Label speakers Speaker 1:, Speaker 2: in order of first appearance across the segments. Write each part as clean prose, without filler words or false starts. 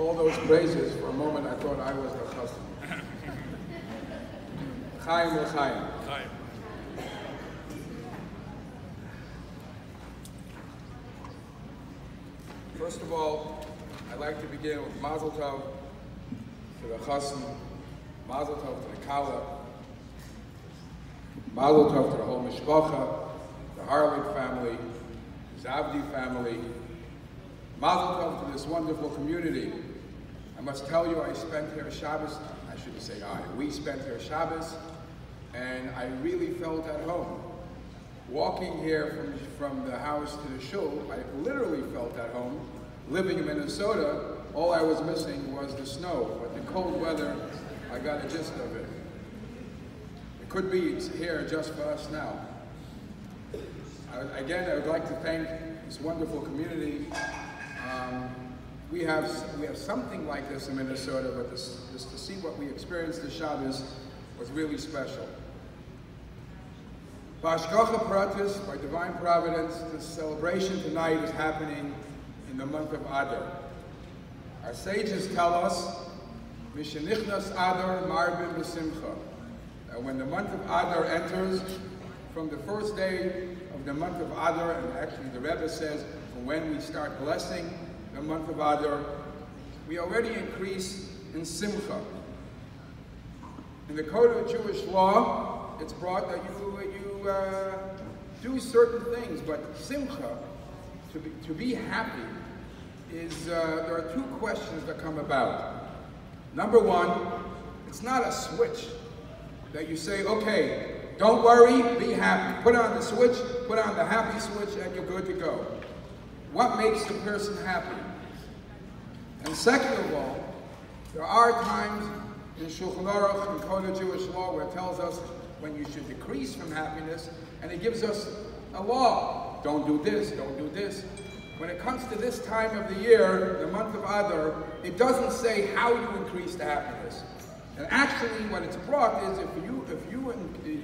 Speaker 1: all those praises, for a moment I thought I was the chassan. Chaim l'chaim.
Speaker 2: Chaim.
Speaker 1: First of all, I'd like to begin with Mazel Tov to the chassan, Mazel Tov to the Kala, Mazel Tov to the whole Mishpacha, the Harlik family, the Zavdi family, Mazel Tov to this wonderful community. I must tell you, I spent here Shabbos, I shouldn't say we spent here Shabbos, and I really felt at home. Walking here from the house to the shul, I literally felt at home. Living in Minnesota, all I was missing was the snow, but the cold weather, I got a gist of it. It could be it's here just for us now. Again, I would like to thank this wonderful community. We have something like this in Minnesota, but just to see what we experienced this Shabbos was really special. B'hashgacha pratis, by divine providence, this celebration tonight is happening in the month of Adar. Our sages tell us, Mishenichnas Adar marbim b'simcha. That when the month of Adar enters, from the first day of the month of Adar, and actually the Rebbe says, from when we start blessing the month of Adar, we already increase in simcha. In the Code of Jewish law, it's brought that you do certain things, but simcha, to be happy, is there are two questions that come about. Number one, it's not a switch that you say, okay, don't worry, be happy. Put on the switch, put on the happy switch, and you're good to go. What makes the person happy? And second of all, there are times in Shulchan Aruch and Code of Jewish law where it tells us when you should decrease from happiness, and it gives us a law. Don't do this, don't do this. When it comes to this time of the year, the month of Adar, it doesn't say how you increase the happiness. And actually, what it's brought is if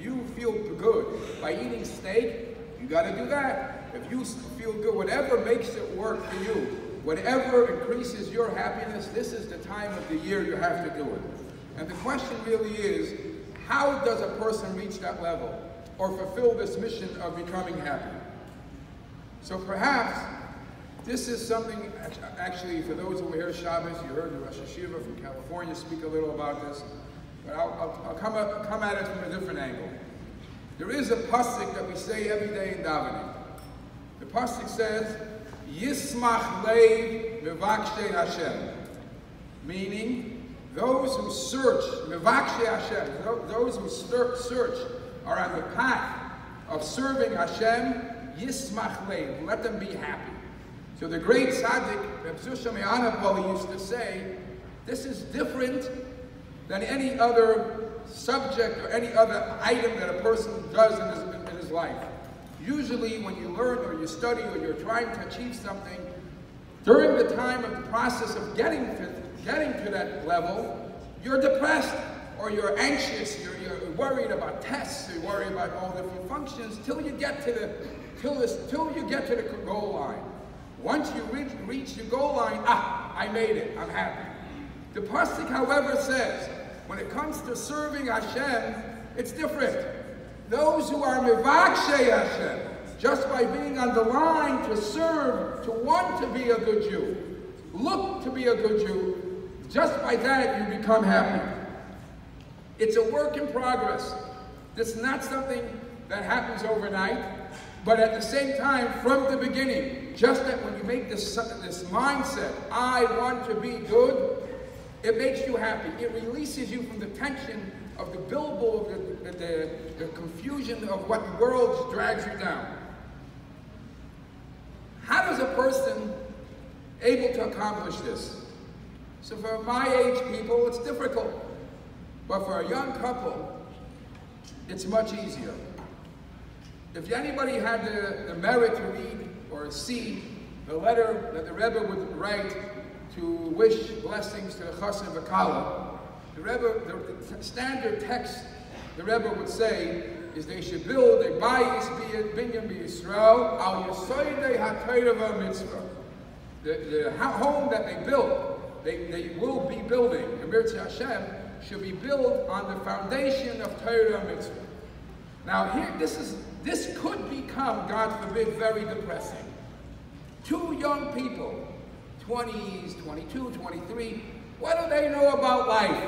Speaker 1: you feel good by eating steak, you got to do that. If you feel good, whatever makes it work for you, whatever increases your happiness, this is the time of the year you have to do it. And the question really is, how does a person reach that level or fulfill this mission of becoming happy? So perhaps this is something, actually, for those who were here Shabbos, you heard the Rosh Hashiva from California speak a little about this, but I'll come at it from a different angle. There is a pasuk that we say every day in davening. The pasuk says, Yismach leiv mevakshe Hashem, meaning those who search, mevakshe Hashem, those who search are on the path of serving Hashem, Yismach leiv, let them be happy. So the great tzaddik, Reb Zusha Me'anapoli, used to say, this is different than any other subject or any other item that a person does in his life. Usually when you learn or you study or you're trying to achieve something, during the time of the process of getting to that level, you're depressed or you're anxious, you're worried about tests, you're worried about all different functions till you get to the goal line. Once you reach the goal line, I made it, I'm happy. The pasuk, however, says, when it comes to serving Hashem, it's different. Those who are mevakshe Hashem, just by being on the line to serve, to want to be a good Jew, look to be a good Jew, just by that you become happy. It's a work in progress. It's not something that happens overnight, but at the same time, from the beginning, just that when you make this mindset, I want to be good, it makes you happy. It releases you from the tension of the bilbo, the confusion of what the world drags you down. How does a person able to accomplish this? So for my age people, it's difficult. But for a young couple, it's much easier. If anybody had the merit to read or see the letter that the Rebbe would write to wish blessings to the Chassan V'Kala, the standard text the Rebbe would say is they should build a bayis binyan b'Yisrael al yasoidei ha'torah v'mitzvah. The home that they built they will be building, Emirtzi Hashem, should be built on the foundation of Torah and Mitzvah. Now here, this could become, God forbid, very depressing. Two young people, 20s, 22, 23, what do they know about life?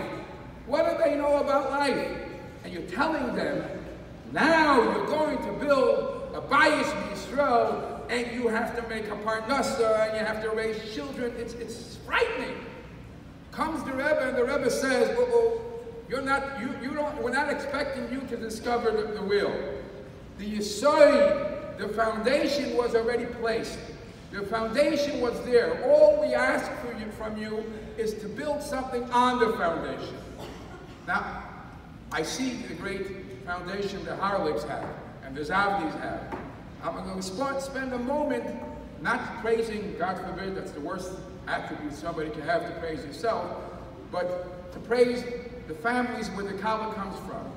Speaker 1: What do they know about life? And you're telling them, now you're going to build a Bayis Yisrael, and you have to make a parnasa, and you have to raise children. It's frightening. Comes the Rebbe, and the Rebbe says, we're not expecting you to discover the wheel. The Yesod, the foundation was already placed. The foundation was there. All we ask from you is to build something on the foundation. Now, I see the great foundation the Harliks have, and the Zavdis have. I'm going to spend a moment not praising, God forbid, that's the worst attribute somebody can have, to praise yourself, but to praise the families where the Kala comes from.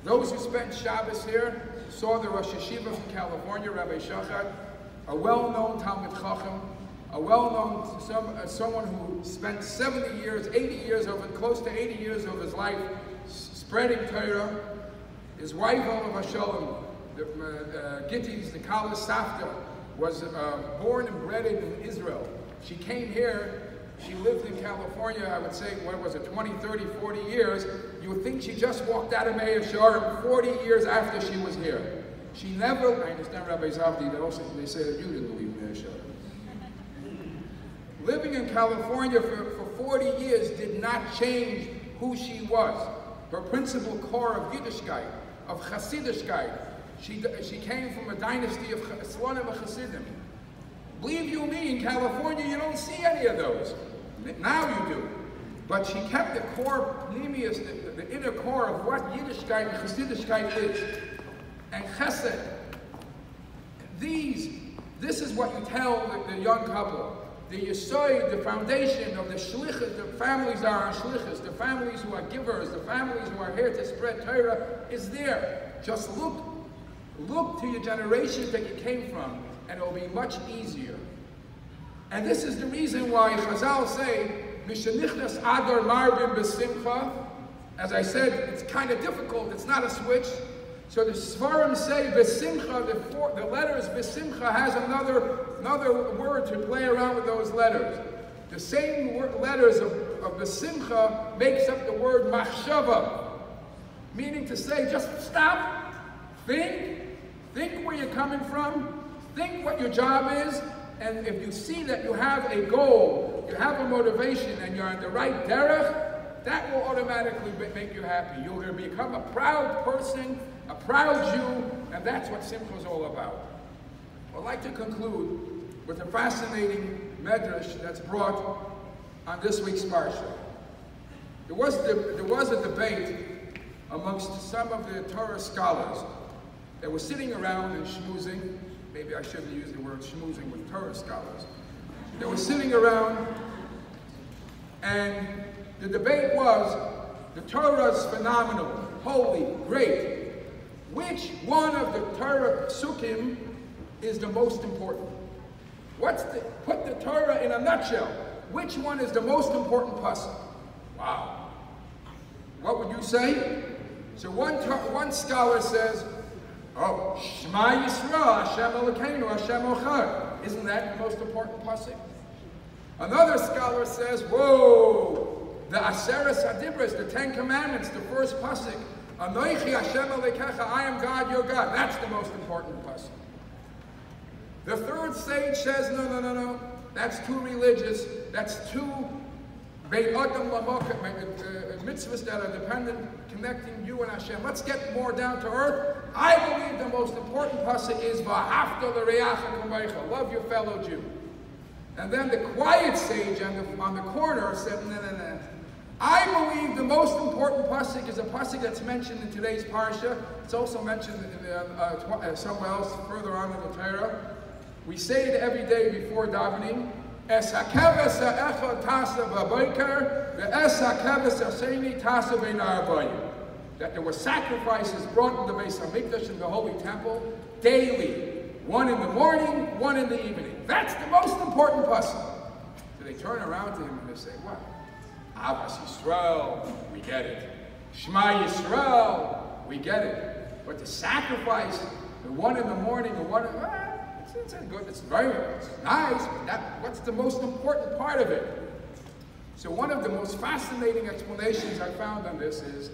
Speaker 1: Those who spent Shabbos here saw the Rosh Yeshiva from California, Rabbi Shachar, a well-known Talmid Chacham, a well-known someone who spent 70 years, 80 years, close to 80 years of his life spreading Torah. His wife, Olav Hashalom, Gittis, the Kala Safta, was born and bred in Israel. She came here. She lived in California, I would say, what was it, 20, 30, 40 years. You would think she just walked out of Meir Sharm 40 years after she was here. She never, I understand Rabbi Zavdi, they say that you didn't believe Meir Sharm. Living in California for 40 years did not change who she was. Her principal core of Yiddishkeit, of Chassidischkeit. She came from a dynasty of Slonim and Chassidim. Believe you me, in California you don't see any of those. Now you do. But she kept the core, the inner core of what Yiddishkeit and Chassidischkeit is. And Chesed. This is what you tell the young couple. The Yesod, the foundation of the Shlichus, the families are on Shlichus, the families who are givers, the families who are here to spread Torah, is there. Just look to your generations that you came from, and it will be much easier. And this is the reason why Chazal say, Mishenichnas Adar Marbim B'Simcha. As I said, it's kind of difficult, it's not a switch. So the Svarim say B'Simcha, the letters B'Simcha has another word to play around with those letters. The same letters of B'Simcha makes up the word Machshava, meaning to say, just stop, think where you're coming from, think what your job is, and if you see that you have a goal, you have a motivation, and you're on the right derech, that will automatically make you happy. You're going to become a proud person, a proud Jew, and that's what Simcha is all about. I'd like to conclude with a fascinating medrash that's brought on this week's parsha. There was a debate amongst some of the Torah scholars that were sitting around and schmoozing. Maybe I shouldn't use the word schmoozing with Torah scholars. They were sitting around, and the debate was, the Torah is phenomenal, holy, great. Which one of the Torah psukim is the most important? Put the Torah in a nutshell. Which one is the most important pasuk? Wow. What would you say? So one scholar says, oh, Shema Yisrael, Hashem Elokeinu, Hashem Echad. Isn't that the most important pasuk? Another scholar says, whoa, the Aseres HaDibros, the 10 Commandments, the first pasuk, Anoichi Hashem Elokecha, I am God, your God. That's the most important pasuk. The third sage says, no, that's too religious, that's too mitzvahs that are dependent, connecting you and Hashem. Let's get more down to earth. I believe the most important pasuk is V'ahavta l'reacha kamecha, love your fellow Jew. And then the quiet sage on the corner said, no. I believe the most important pasuk is a pasuk that's mentioned in today's parsha. It's also mentioned somewhere else further on in the Torah. We say it every day before davening. Es hakeves ha'echad tasa b'boker, ve'es hakeves ha'seni tasa bein ha'arbayim. That there were sacrifices brought in the Beis HaMikdash in the Holy Temple daily. One in the morning, one in the evening. That's the most important pasuk. So they turn around to him and they say, what? Avas Yisrael, we get it. Shema Yisrael, we get it. But the sacrifice, the one in the morning, the one, it's good, it's nice, but what's the most important part of it? So one of the most fascinating explanations I found on this is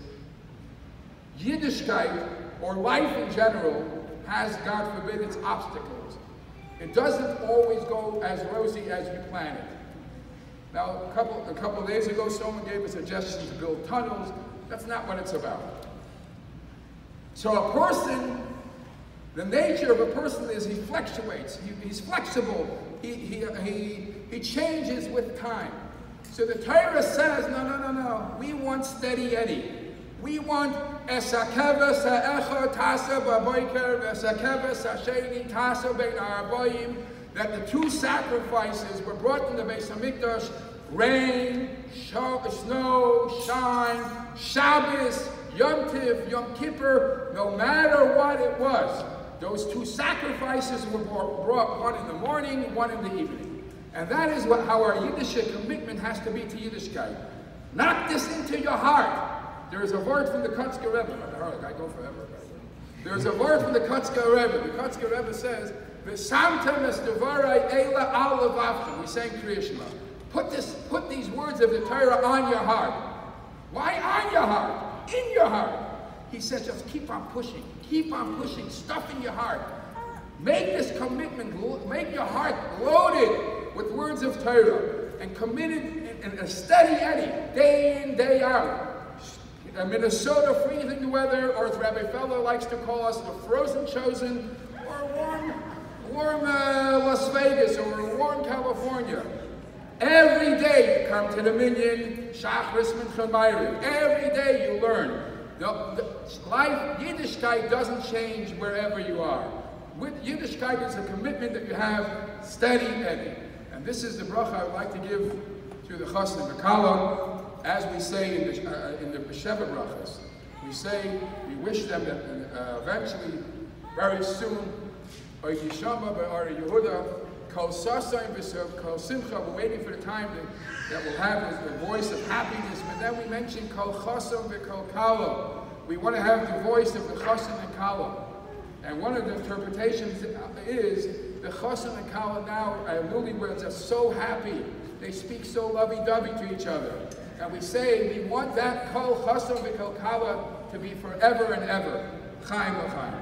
Speaker 1: Yiddishkeit, or life in general, has, God forbid, its obstacles. It doesn't always go as rosy as you plan it. Now, a couple of days ago, someone gave a suggestion to build tunnels. That's not what it's about. So a person, the nature of a person is he fluctuates. He's flexible. He changes with time. So the Torah says, no. We want steady Eddie. We want esakeves ha'echad tasa b'boiker v'esakeves ha'sheni tasa bein ha'arbayim, that the two sacrifices were brought in the Beis Hamikdash, rain, snow, shine, Shabbos, Yom Tiv, Yom Kippur, no matter what it was, those two sacrifices were brought, one in the morning, one in the evening. And that is how our Yiddish commitment has to be to Yiddishkeit. Knock this into your heart. There is a word from the Kotzker Rebbe. I go forever. There is a word from the Kotzker Rebbe. The Kotzker Rebbe says, "V'samtem es devarai eila al levavchem." We sang Kriya Shema. Put these words of the Torah on your heart. Why on your heart? In your heart. He says, just keep on pushing, stuff in your heart. Make this commitment, make your heart loaded with words of Torah and committed in a steady Eddie, day in, day out. Minnesota freezing weather, or as Rabbi Feller likes to call us, the frozen chosen, or warm Las Vegas, or warm California. Every day you come to the minyan, Shachris Mincha Ma'ariv. Every day you learn. Life, Yiddishkeit doesn't change wherever you are. With Yiddishkeit is a commitment that you have steady Eddie. And this is the bracha I would like to give to the Chassan V'Kala. As we say in the sheva brachos, we say, we wish them that eventually, very soon, we're waiting for the time that we'll have the voice of happiness, but then we mention kol chasam v'kol kala. We want to have the voice of the chasam and kala. And one of the interpretations is the chasam and kala now, newlyweds are so happy. They speak so lovey-dovey to each other. And we say we want that kol chasam v'kol kala to be forever and ever. Chaim l'chaim.